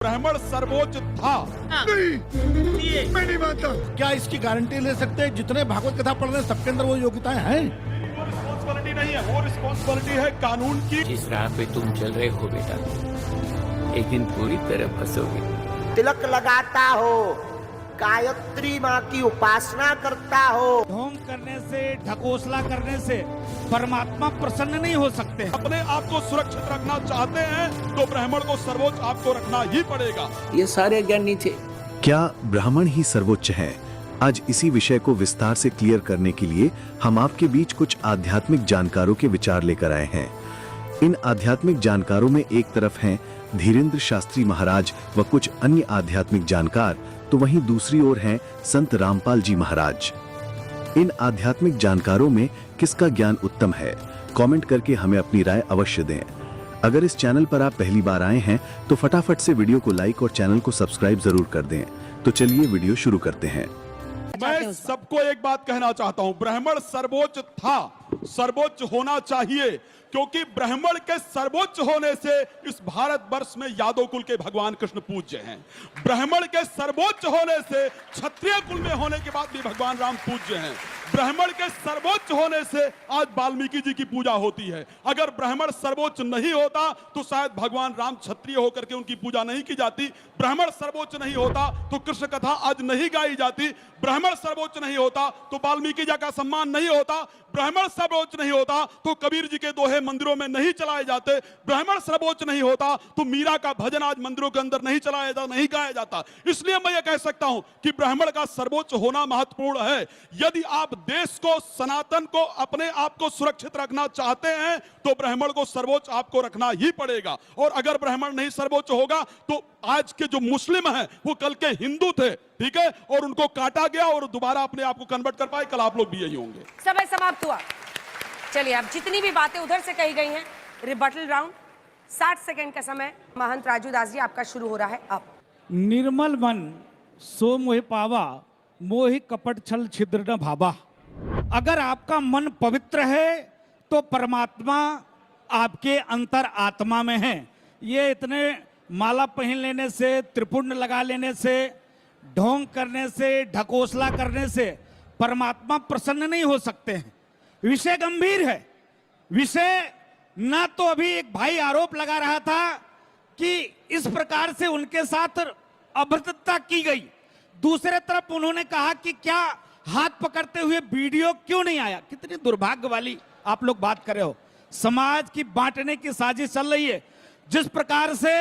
ब्राह्मण सर्वोच्च था। नहीं, मैं नहीं मानता। क्या इसकी गारंटी ले सकते हैं जितने भागवत कथा पढ़ रहे हैं सबके अंदर वो योग्यताएं हैं? वो रिस्पॉन्सिबिलिटी नहीं है, वो रिस्पॉन्सिबिलिटी है कानून की। जिस राह पे तुम चल रहे हो बेटा, एक दिन पूरी तरह फंसोगे। तिलक लगाता हो, गायत्री माँ की उपासना करता हो, ढोंग करने से, ढकोसला करने से परमात्मा प्रसन्न नहीं हो सकते। अपने आप को सुरक्षित रखना चाहते हैं तो ब्राह्मण को सर्वोच्च आपको रखना ही पड़ेगा। ये सारे ज्ञानी थे। क्या ब्राह्मण ही सर्वोच्च है? आज इसी विषय को विस्तार से क्लियर करने के लिए हम आपके बीच कुछ आध्यात्मिक जानकारों के विचार लेकर आए हैं। इन आध्यात्मिक जानकारों में एक तरफ हैं धीरेन्द्र शास्त्री महाराज व कुछ अन्य आध्यात्मिक जानकार, तो वहीं दूसरी ओर हैं संत रामपाल जी महाराज। इन आध्यात्मिक जानकारों में किसका ज्ञान उत्तम है? कमेंट करके हमें अपनी राय अवश्य दें। अगर इस चैनल पर आप पहली बार आए हैं तो फटाफट से वीडियो को लाइक और चैनल को सब्सक्राइब जरूर कर दें। तो चलिए वीडियो शुरू करते हैं। मैं सबको एक बात कहना चाहता हूं, ब्राह्मण सर्वोच्च था, सर्वोच्च होना चाहिए, क्योंकि ब्राह्मण के सर्वोच्च होने से इस भारत वर्ष में यादव कुल के भगवान कृष्ण पूज्य हैं। ब्राह्मण के सर्वोच्च होने से क्षत्रिय कुल में होने के बाद भी भगवान राम पूज्य हैं। ब्राह्मण के सर्वोच्च होने से आज वाल्मीकि जी की पूजा होती है। अगर ब्राह्मण सर्वोच्च नहीं होता तो शायद भगवान राम क्षत्रिय होकर के उनकी पूजा नहीं की जाती। ब्राह्मण सर्वोच्च नहीं होता तो कृष्ण कथा आज नहीं गाई जाती। ब्राह्मण सर्वोच्च नहीं होता तो वाल्मीकि जी का सम्मान नहीं होता। ब्राह्मण सर्वोच्च नहीं होता तो कबीर जी के दोहे मंदिरों में नहीं चलाए जाते। ब्राह्मण सर्वोच्च नहीं होता तो मीरा का भजन आज मंदिरों के अंदर नहीं चलाया जाता, नहीं गाया जाता। इसलिए मैं ये कह सकता हूं कि ब्राह्मण का सर्वोच्च होना महत्वपूर्ण है। यदि आप देश को, सनातन को, अपने आप को सुरक्षित रखना चाहते हैं तो ब्राह्मण को सर्वोच्च आपको रखना ही पड़ेगा। और अगर ब्राह्मण नहीं सर्वोच्च होगा तो आज के जो मुस्लिम हैं वो कल के हिंदू थे, ठीक है, और उनको काटा गया और दोबारा अपने आप को कन्वर्ट कर पाए। कल आप लोग भी यही होंगे। समय समाप्त हुआ। चलिए, अब जितनी भी बातें उधर से कही गई हैं, रिबटल राउंड 60 सेकंड का समय। महंत राजू दास जी, आपका शुरू हो रहा है अब। निर्मल मन सो मोहि पावा, मोहि कपट छल छिद्र न भावा। अगर आपका मन पवित्र है तो परमात्मा आपके अंतर आत्मा में है। ये इतने माला पहन लेने से, त्रिपुंड लगा लेने से, ढोंग करने से, ढकोसला करने से परमात्मा प्रसन्न नहीं हो सकते हैं। विषय गंभीर है। विषय ना तो अभी एक भाई आरोप लगा रहा था कि इस प्रकार से उनके साथ अभद्रता की गई, दूसरे तरफ उन्होंने कहा कि क्या हाथ पकड़ते हुए वीडियो क्यों नहीं आया। कितनी दुर्भाग्य वाली आप लोग बात कर रहे हो। समाज की बांटने की साजिश चल रही है। जिस प्रकार से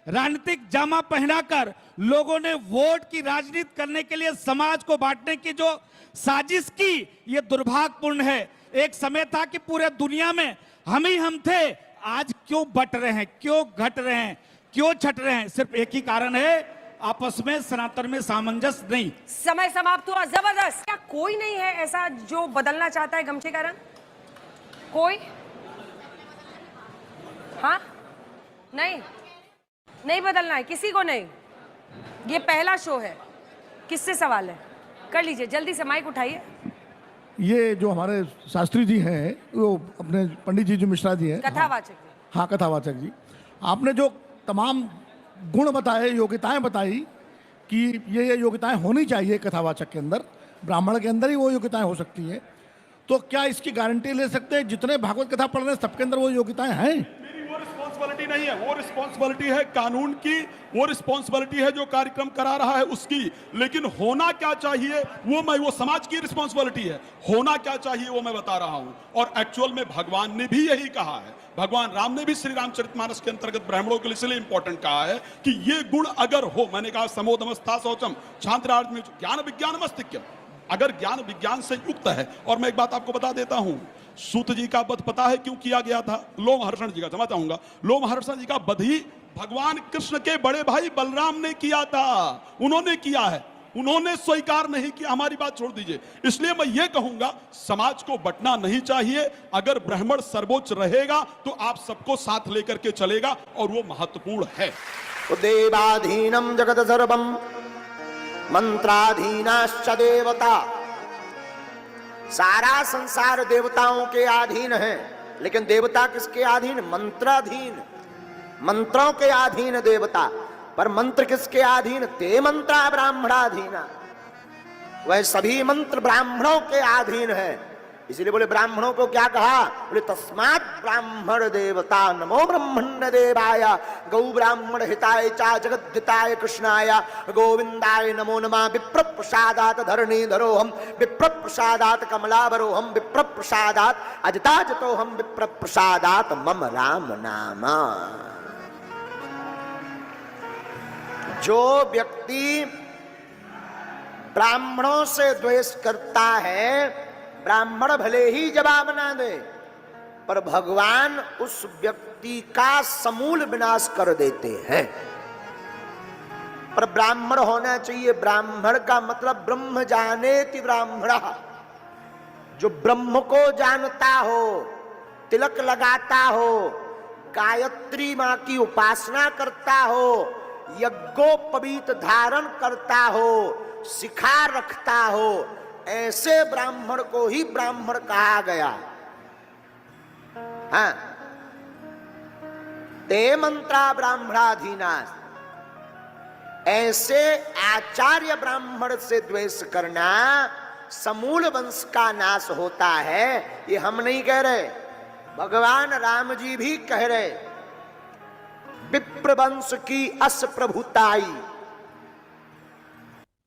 राजनीतिक जामा पहनाकर लोगों ने वोट की राजनीति करने के लिए समाज को बांटने की जो साजिश की, यह दुर्भाग्यपूर्ण है। एक समय था कि पूरे दुनिया में हम ही हम थे। आज क्यों बट रहे हैं, क्यों घट रहे हैं, क्यों छट रहे हैं? सिर्फ एक ही कारण है, आपस में सनातन में सामंजस्य नहीं। समय समाप्त हुआ। जबरदस्त। क्या कोई नहीं है ऐसा जो बदलना चाहता है गमछे का रंग? कोई? हाँ, नहीं बदलना है किसी को। नहीं, ये पहला शो है। किससे सवाल है? कर लीजिए, जल्दी से माइक उठाइए। ये जो हमारे शास्त्री जी हैं, वो अपने पंडित जी जो मिश्रा जी हैं, कथावाचक। हाँ कथावाचक जी, आपने जो तमाम गुण बताए, योग्यताएं बताई कि ये योग्यताएं होनी चाहिए कथावाचक के अंदर, ब्राह्मण के अंदर ही वो योग्यताएं हो सकती हैं, तो क्या इसकी गारंटी ले सकते हैं जितने भागवत कथा पढ़ रहे हैं सबके अंदर वो योग्यताएं हैं? मेरी वो रिस्पॉन्सिबिलिटी नहीं है, वो रिस्पॉन्सिबिलिटी है कानून की, वो रिस्पॉन्सिबिलिटी है जो कार्यक्रम करा रहा है उसकी। लेकिन होना क्या चाहिए वो समाज की रिस्पॉन्सिबिलिटी है। होना क्या चाहिए वो मैं बता रहा हूं। और एक्चुअल में भगवान ने भी यही कहा है। भगवान राम ने भी श्री रामचरितमानस के अंतर्गत ब्राह्मणों के लिए इसलिए इंपॉर्टेंट कहा है कि ये गुण अगर हो, मैंने कहा समोदमस्था शौचम छांत्रार्थ में ज्ञान विज्ञान मस्तिक्यम, अगर ज्ञान विज्ञान से युक्त है। और मैं एक बात आपको बता देता हूं, सूत जी का वध पता है क्यों किया गया था? लोमहर्षण जी का, क्षमा चाहूंगा, लोमहर्षण जी का वध ही भगवान कृष्ण के बड़े भाई बलराम ने किया था। उन्होंने किया है, उन्होंने स्वीकार नहीं किया। हमारी बात छोड़ दीजिए। इसलिए मैं ये कहूंगा, समाज को बंटना नहीं चाहिए। अगर ब्राह्मण सर्वोच्च रहेगा तो आप सबको साथ लेकर के चलेगा और वो महत्वपूर्ण है। देवाधीनम जगत सर्वम मंत्राधीनाश्च देवता। सारा संसार देवताओं के अधीन है, लेकिन देवता किसके अधीन? मंत्राधीन। मंत्रों के अधीन देवता। पर मंत्र किसके अधीन? ते मंत्रा ब्राह्मणाधीना। वह सभी मंत्र ब्राह्मणों के अधीन है। इसलिए बोले ब्राह्मणों को क्या कहा? बोले तस्मात् ब्राह्मण देवता नमो ब्रह्मण्य देवाय गौ ब्राह्मण हिताय चा जगद हिताय कृष्णाय गोविंदाय नमो नमः। विप्र प्रसादात धरणीधरोहम विप्र प्रसादात कमलावरोहम विप्र प्रसादात अजताजतोहम विप्र प्रसादात मम राम नाम। जो व्यक्ति ब्राह्मणों से द्वेष करता है, ब्राह्मण भले ही जवाब ना दे, पर भगवान उस व्यक्ति का समूल विनाश कर देते हैं। पर ब्राह्मण होना चाहिए। ब्राह्मण का मतलब ब्रह्म जानेति ब्राह्मण, जो ब्रह्म को जानता हो, तिलक लगाता हो, गायत्री मां की उपासना करता हो, यज्ञोपवीत धारण करता हो, शिखा रखता हो, ऐसे ब्राह्मण को ही ब्राह्मण कहा गया। हाँ, ते मंत्रा ब्राह्मणाधीना। ऐसे आचार्य ब्राह्मण से द्वेष करना, समूल वंश का नाश होता है। ये हम नहीं कह रहे, भगवान राम जी भी कह रहे। विप्र वंश की अस प्रभुताई।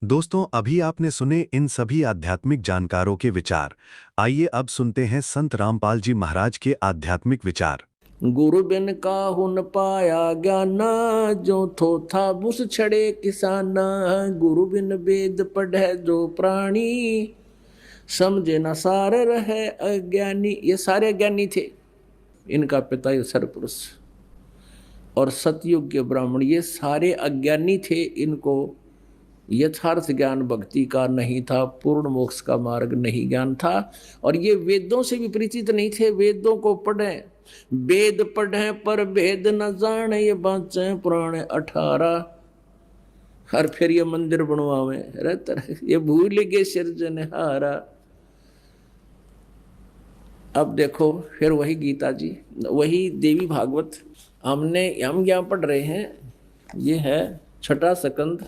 दोस्तों, अभी आपने सुने इन सभी आध्यात्मिक जानकारों के विचार। आइए अब सुनते हैं संत रामपाल जी महाराज के आध्यात्मिक विचार। गुरु बिन काहू न पाया ज्ञाना, जो थो था बुस छड़े किसाना। गुरु बिन वेद पढ़े जो प्राणी, समझे न सार रहे अज्ञानी। ये सारे अज्ञानी थे। इनका पिता ये सरपुरुष और सतयुग के ब्राह्मण, ये सारे अज्ञानी थे। इनको यथार्थ ज्ञान भक्ति का नहीं था, पूर्ण मोक्ष का मार्ग नहीं ज्ञान था, और ये वेदों से भी परिचित नहीं थे। वेदों को पढ़ें, वेद पढ़ें पर वेद न जाने, ये बाँचे पुराण 18। और फिर ये मंदिर बनवावे रहता, ये भूल गए सिरजनहारा। अब देखो फिर वही गीता जी, वही देवी भागवत हम यहाँ पढ़ रहे हैं। ये है 6ठा स्कंद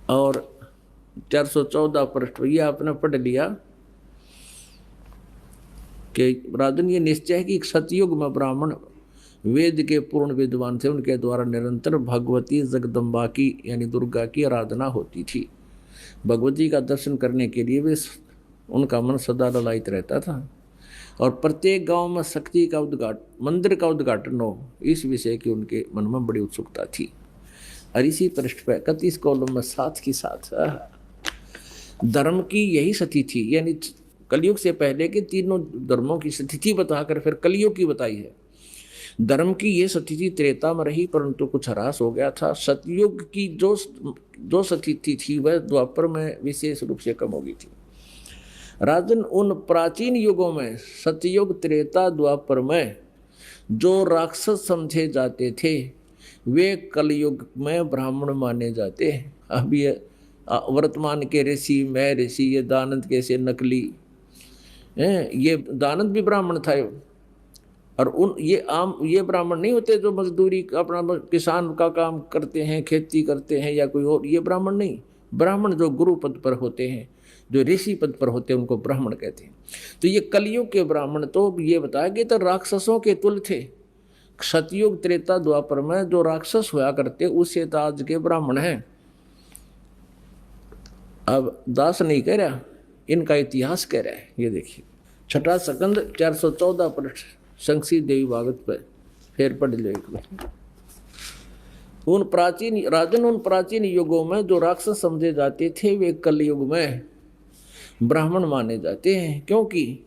और 414 पृष्ठ। ये आपने पढ़ लिया कि राजन ये निश्चय है कि सतयुग में ब्राह्मण वेद के पूर्ण विद्वान थे। उनके द्वारा निरंतर भगवती जगदम्बा की यानी दुर्गा की आराधना होती थी। भगवती का दर्शन करने के लिए वे उनका मन सदा ललायित रहता था, और प्रत्येक गांव में शक्ति का उद्घाटन, मंदिर का उद्घाटन हो, इस विषय की उनके मन में बड़ी उत्सुकता थी। और इसी पृष्ठ पर 31 कॉलम में साथ ही साथ धर्म की यही स्थिति थी, यानी कलयुग से पहले के तीनों धर्मों की स्थिति बताकर फिर कलयुग की बताई है। धर्म की ये स्थिति त्रेता में रही, परंतु कुछ ह्रास हो गया था। सतयुग की जो स्थिति थी वह द्वापर में विशेष रूप से कम हो गई थी। राजन, उन प्राचीन युगों में सतयुग, त्रेता, द्वापर में जो राक्षस समझे जाते थे वे कलयुग में ब्राह्मण माने जाते हैं। अब ये वर्तमान के ऋषि, मैं ऋषि, ये दानंद कैसे नकली हैं, ये दानंद भी ब्राह्मण था। और ये ब्राह्मण नहीं होते जो मजदूरी अपना किसान का काम करते हैं, खेती करते हैं या कोई और, ये ब्राह्मण नहीं। ब्राह्मण जो गुरु पद पर होते हैं, जो ऋषि पद पर होते हैं, उनको ब्राह्मण कहते हैं। तो ये कलयुग के ब्राह्मण तो ये बताया गया तो राक्षसों के तुल्य थे। सतयुग, त्रेता, द्वापर में जो राक्षस हुआ करते उससे तो आज के ब्राह्मण हैं। अब दास नहीं कह रहा, इनका इतिहास कह रहा है। ये देखिए 6ठा स्कंद 414 पृष्ठ संक्षिप्त देवी भागवत पर फिर पढ़ लो एक बार। उन प्राचीन युगों में जो राक्षस समझे जाते थे वे कलयुग में ब्राह्मण माने जाते हैं, क्योंकि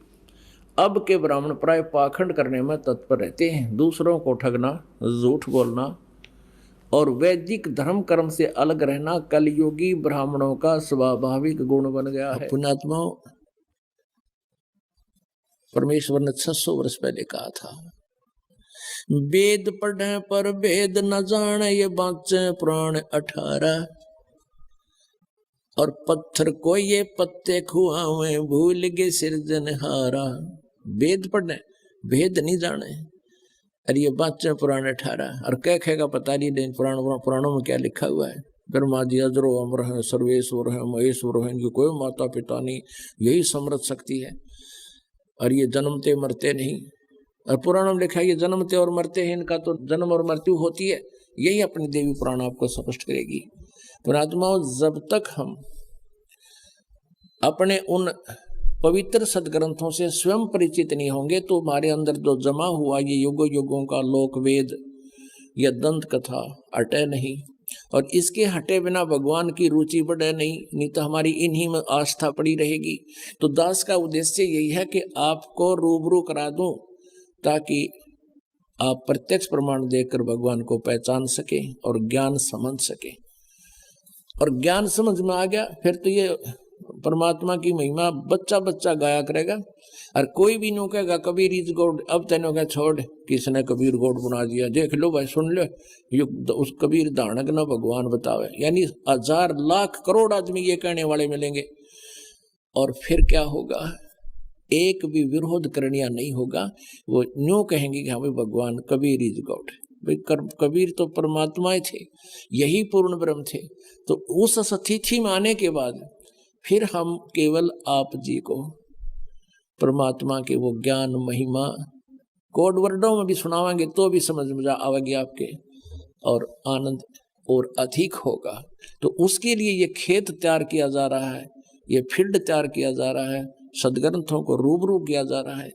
अब के ब्राह्मण प्राय पाखंड करने में तत्पर रहते हैं। दूसरों को ठगना, झूठ बोलना और वैदिक धर्म कर्म से अलग रहना कलयुगी ब्राह्मणों का स्वाभाविक गुण बन गया है। पुण्यात्माओं, परमेश्वर ने 600 वर्ष पहले कहा था, वेद पढ़े पर वेद न जाने, ये बाँचे पुराण 18। और पत्थर को ये पत्ते खुआवे, भूल गए सिरजनहारा। वेद पढ़े, वेद नहीं जाने, अरे ये बातें पुराने ठहरा और कह का पता नहीं, लेकिन पुराणों में क्या लिखा हुआ है। ब्रह्मा जी अजरो अमर है, सर्वेश्वर है, महेश्वर है, इनकी कोई माता पिता नहीं, यही समृद्ध शक्ति है और ये जन्मते मरते नहीं। और पुराणों में लिखा है ये जन्मते और मरते हैं, इनका तो जन्म और मृत्यु होती है। यही अपनी देवी पुराण आपको स्पष्ट करेगी। पुरात्माओं, जब तक हम अपने उन पवित्र सदग्रंथों से स्वयं परिचित नहीं होंगे तो हमारे अंदर जो जमा हुआ ये युगों युगों का लोक वेद या दंत कथा अटे नहीं, और इसके हटे बिना भगवान की रुचि बढ़े नहीं तो हमारी इन्हीं में आस्था पड़ी रहेगी। तो दास का उद्देश्य यही है कि आपको रूबरू करा दूं ताकि आप प्रत्यक्ष प्रमाण देखकर भगवान को पहचान सके और ज्ञान समझ सके। और ज्ञान समझ में आ गया फिर तो ये परमात्मा की महिमा बच्चा बच्चा गाया करेगा। और कोई भी नो कहेगा कबीर इज गॉड, अब तेनों का छोड़ किसने कबीर गॉड बना दिया, देख लो भाई, सुन लो, उस कबीर दानक ना भगवान बतावे। यानी 1000 लाख करोड़ आदमी ये कहने वाले मिलेंगे। और फिर क्या होगा, एक भी विरोध करनिया नहीं होगा। वो न्यू कहेंगे कि हाँ भाई भगवान कबीर इज गॉड। भाई कबीर तो परमात्मा थे, यही पूर्ण ब्रह्म थे। तो उस स्थिति में आने के बाद फिर हम केवल आप जी को परमात्मा के वो ज्ञान महिमा कोड वर्डों में भी सुनावांगे तो भी समझ में आवेगी आपके, और आनंद और अधिक होगा। तो उसके लिए ये खेत तैयार किया जा रहा है, ये फील्ड तैयार किया जा रहा है, सदग्रंथों को रूबरू किया जा रहा है।